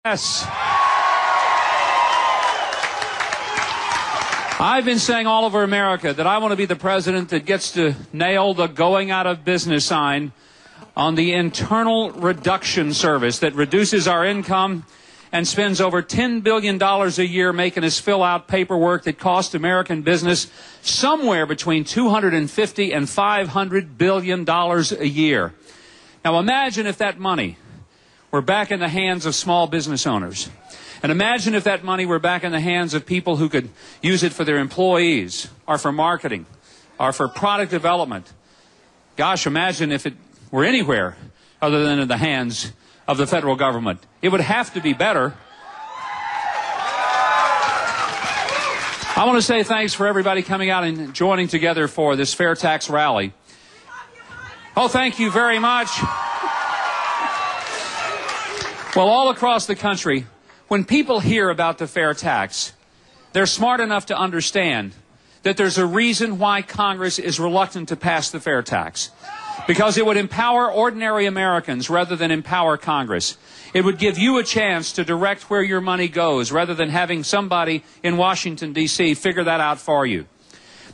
Yes. I've been saying all over America that I want to be the president that gets to nail the going out of business sign on the internal reduction service that reduces our income and spends over $10 billion a year making us fill out paperwork that costs American business somewhere between $250 and $500 billion a year. Now imagine if that money were back in the hands of small business owners. And imagine if that money were back in the hands of people who could use it for their employees, or for marketing, or for product development. Gosh, imagine if it were anywhere other than in the hands of the federal government. It would have to be better. I want to say thanks for everybody coming out and joining together for this fair tax rally. Oh, thank you very much. Well, all across the country, when people hear about the fair tax, they're smart enough to understand that there's a reason why Congress is reluctant to pass the fair tax. Because it would empower ordinary Americans rather than empower Congress. It would give you a chance to direct where your money goes rather than having somebody in Washington, D.C. figure that out for you.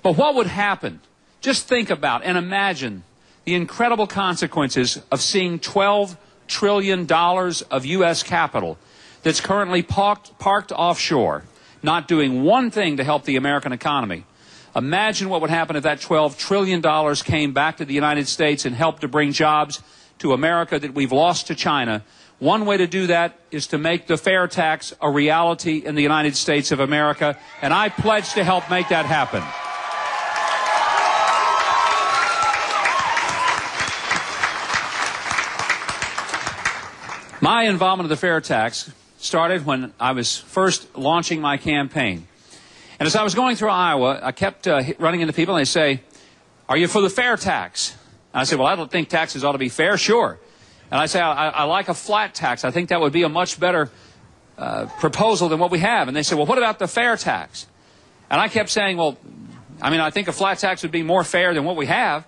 But what would happen? Just think about and imagine the incredible consequences of seeing $12 trillion of U.S. capital that's currently parked offshore, not doing one thing to help the American economy. Imagine what would happen if that $12 trillion came back to the United States and helped to bring jobs to America that we've lost to China. One way to do that is to make the fair tax a reality in the United States of America, and I pledge to help make that happen. My involvement in the fair tax started when I was first launching my campaign. And as I was going through Iowa, I kept running into people, and they say, "Are you for the fair tax?" And I said, "Well, I don't think taxes ought to be fair." "Sure." And I say, I like a flat tax. I think that would be a much better proposal than what we have. And they said, "Well, what about the fair tax?" And I kept saying, "Well, I think a flat tax would be more fair than what we have."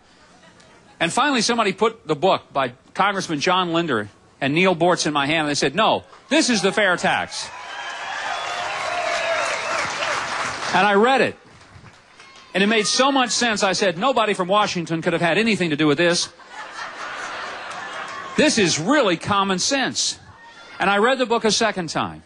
And finally, somebody put the book by Congressman John Linder and Neil Bortz in my hand, and they said, "No, this is the fair tax." And I read it, and it made so much sense. I said, nobody from Washington could have had anything to do with this. This is really common sense. And I read the book a second time.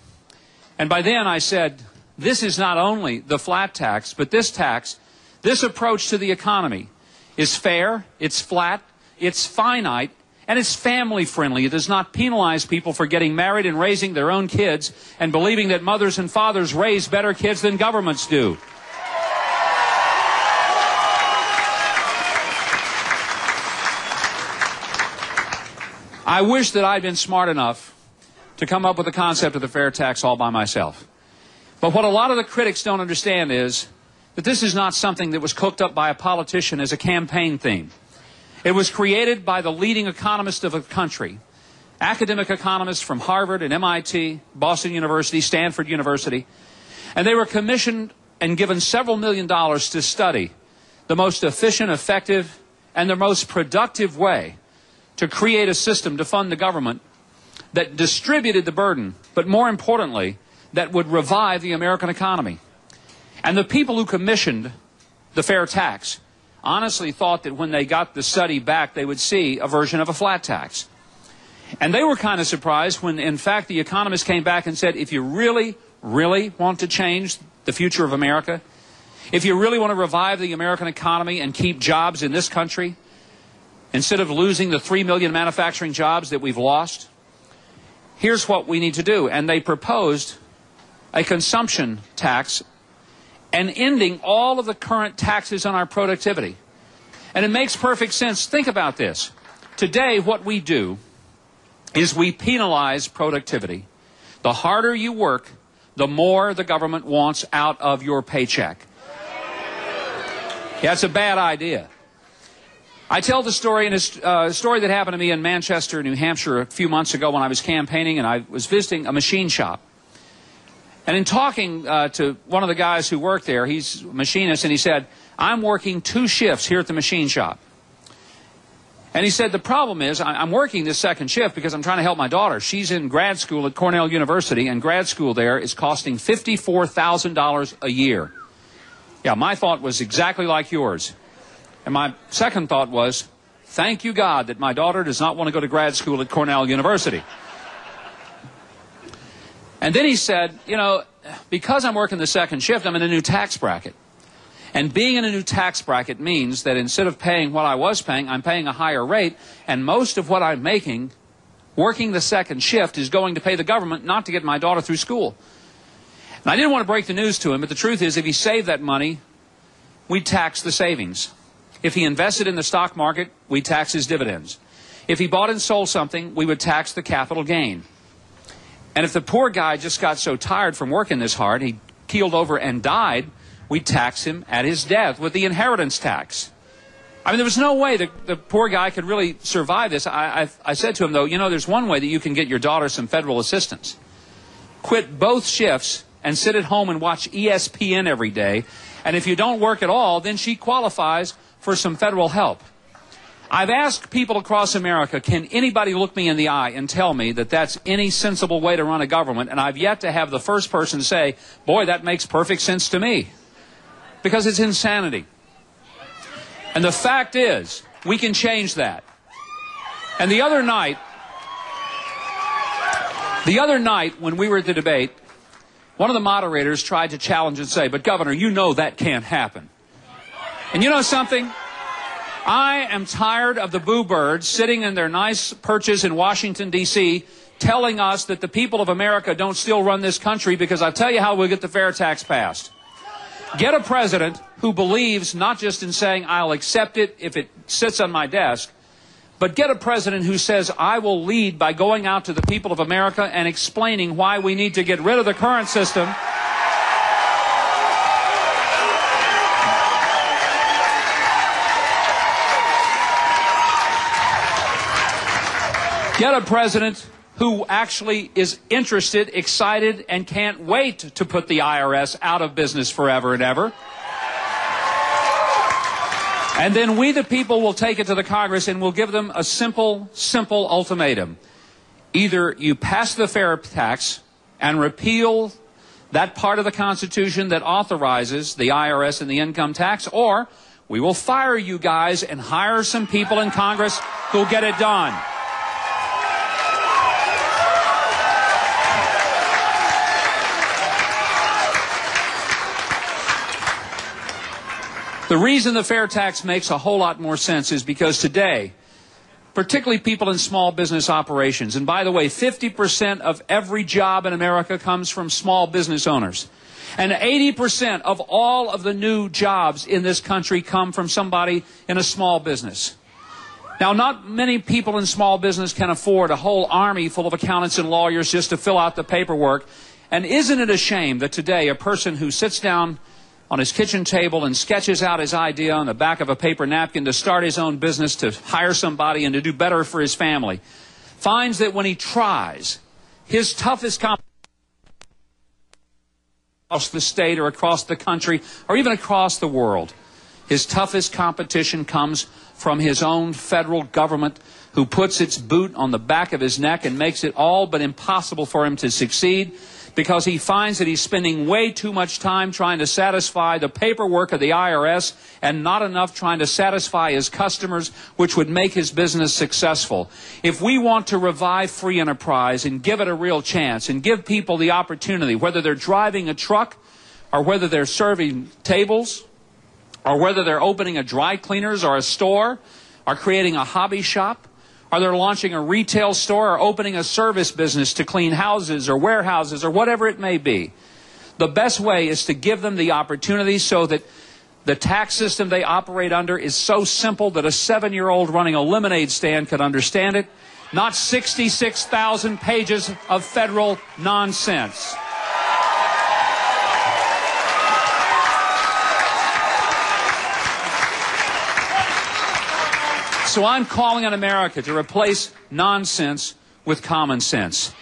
And by then I said, this is not only the flat tax, but this tax, this approach to the economy is fair, it's flat, it's finite, and it's family friendly. It does not penalize people for getting married and raising their own kids and believing that mothers and fathers raise better kids than governments do. I wish that I'd been smart enough to come up with the concept of the fair tax all by myself. But what a lot of the critics don't understand is that this is not something that was cooked up by a politician as a campaign theme. It was created by the leading economists of the country, academic economists from Harvard and MIT, Boston University, Stanford University, and they were commissioned and given several $1 million to study the most efficient, effective, and the most productive way to create a system to fund the government that distributed the burden, but more importantly, that would revive the American economy. And the people who commissioned the fair tax honestly thought that when they got the study back, they would see a version of a flat tax. And they were kind of surprised when, in fact, the economists came back and said, if you really, really want to change the future of America, if you really want to revive the American economy and keep jobs in this country, instead of losing the 3 million manufacturing jobs that we've lost, here's what we need to do. And they proposed a consumption tax and ending all of the current taxes on our productivity. And it makes perfect sense. Think about this. Today, what we do is we penalize productivity. The harder you work, the more the government wants out of your paycheck. Yeah, it's a bad idea. I tell the story, and a story that happened to me in Manchester, New Hampshire, a few months ago when I was campaigning, and I was visiting a machine shop. And in talking to one of the guys who worked there, he's a machinist, and he said, "I'm working 2 shifts here at the machine shop." And he said, the problem is I'm working this second shift because I'm trying to help my daughter. She's in grad school at Cornell University, and grad school there is costing $54,000 a year. Yeah, my thought was exactly like yours. And my second thought was, thank you, God, that my daughter does not want to go to grad school at Cornell University. And then he said, you know, because I'm working the second shift, I'm in a new tax bracket. And being in a new tax bracket means that instead of paying what I was paying, I'm paying a higher rate, and most of what I'm making working the second shift is going to pay the government not to get my daughter through school. And I didn't want to break the news to him, but the truth is if he saved that money, we'd tax the savings. If he invested in the stock market, we'd tax his dividends. If he bought and sold something, we would tax the capital gain. And if the poor guy just got so tired from working this hard, he keeled over and died, we'd tax him at his death with the inheritance tax. I mean, there was no way that the poor guy could really survive this. I said to him, though, you know, there's one way that you can get your daughter some federal assistance. Quit both shifts and sit at home and watch ESPN every day. And if you don't work at all, then she qualifies for some federal help. I've asked people across America, can anybody look me in the eye and tell me that that's any sensible way to run a government? And I've yet to have the first person say, boy, that makes perfect sense to me. Because it's insanity. And the fact is, we can change that. And the other night when we were at the debate, one of the moderators tried to challenge and say, but Governor, you know that can't happen. And you know something? I am tired of the boo birds sitting in their nice perches in Washington, D.C., telling us that the people of America don't still run this country, because I'll tell you how we'll get the fair tax passed. Get a president who believes not just in saying, I'll accept it if it sits on my desk, but get a president who says, I will lead by going out to the people of America and explaining why we need to get rid of the current system. Get a president who actually is interested, excited, and can't wait to put the IRS out of business forever and ever. And then we, the people, will take it to the Congress and we'll give them a simple ultimatum. Either you pass the fair tax and repeal that part of the Constitution that authorizes the IRS and the income tax, or we will fire you guys and hire some people in Congress who'll get it done. The reason the fair tax makes a whole lot more sense is because today, particularly people in small business operations, and by the way, 50% of every job in America comes from small business owners. And 80% of all of the new jobs in this country come from somebody in a small business. Now, not many people in small business can afford a whole army full of accountants and lawyers just to fill out the paperwork. And isn't it a shame that today a person who sits down on his kitchen table and sketches out his idea on the back of a paper napkin to start his own business, to hire somebody and to do better for his family, finds that when he tries, his toughest competition across the state or across the country or even across the world, his toughest competition comes from his own federal government, who puts its boot on the back of his neck and makes it all but impossible for him to succeed, because he finds that he's spending way too much time trying to satisfy the paperwork of the IRS and not enough trying to satisfy his customers, which would make his business successful. If we want to revive free enterprise and give it a real chance and give people the opportunity, whether they're driving a truck or whether they're serving tables or whether they're opening a dry cleaners or a store or creating a hobby shop, or they're launching a retail store or opening a service business to clean houses or warehouses or whatever it may be, the best way is to give them the opportunity so that the tax system they operate under is so simple that a 7-year-old running a lemonade stand could understand it, not 66,000 pages of federal nonsense. So I'm calling on America to replace nonsense with common sense.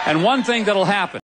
And one thing that'll happen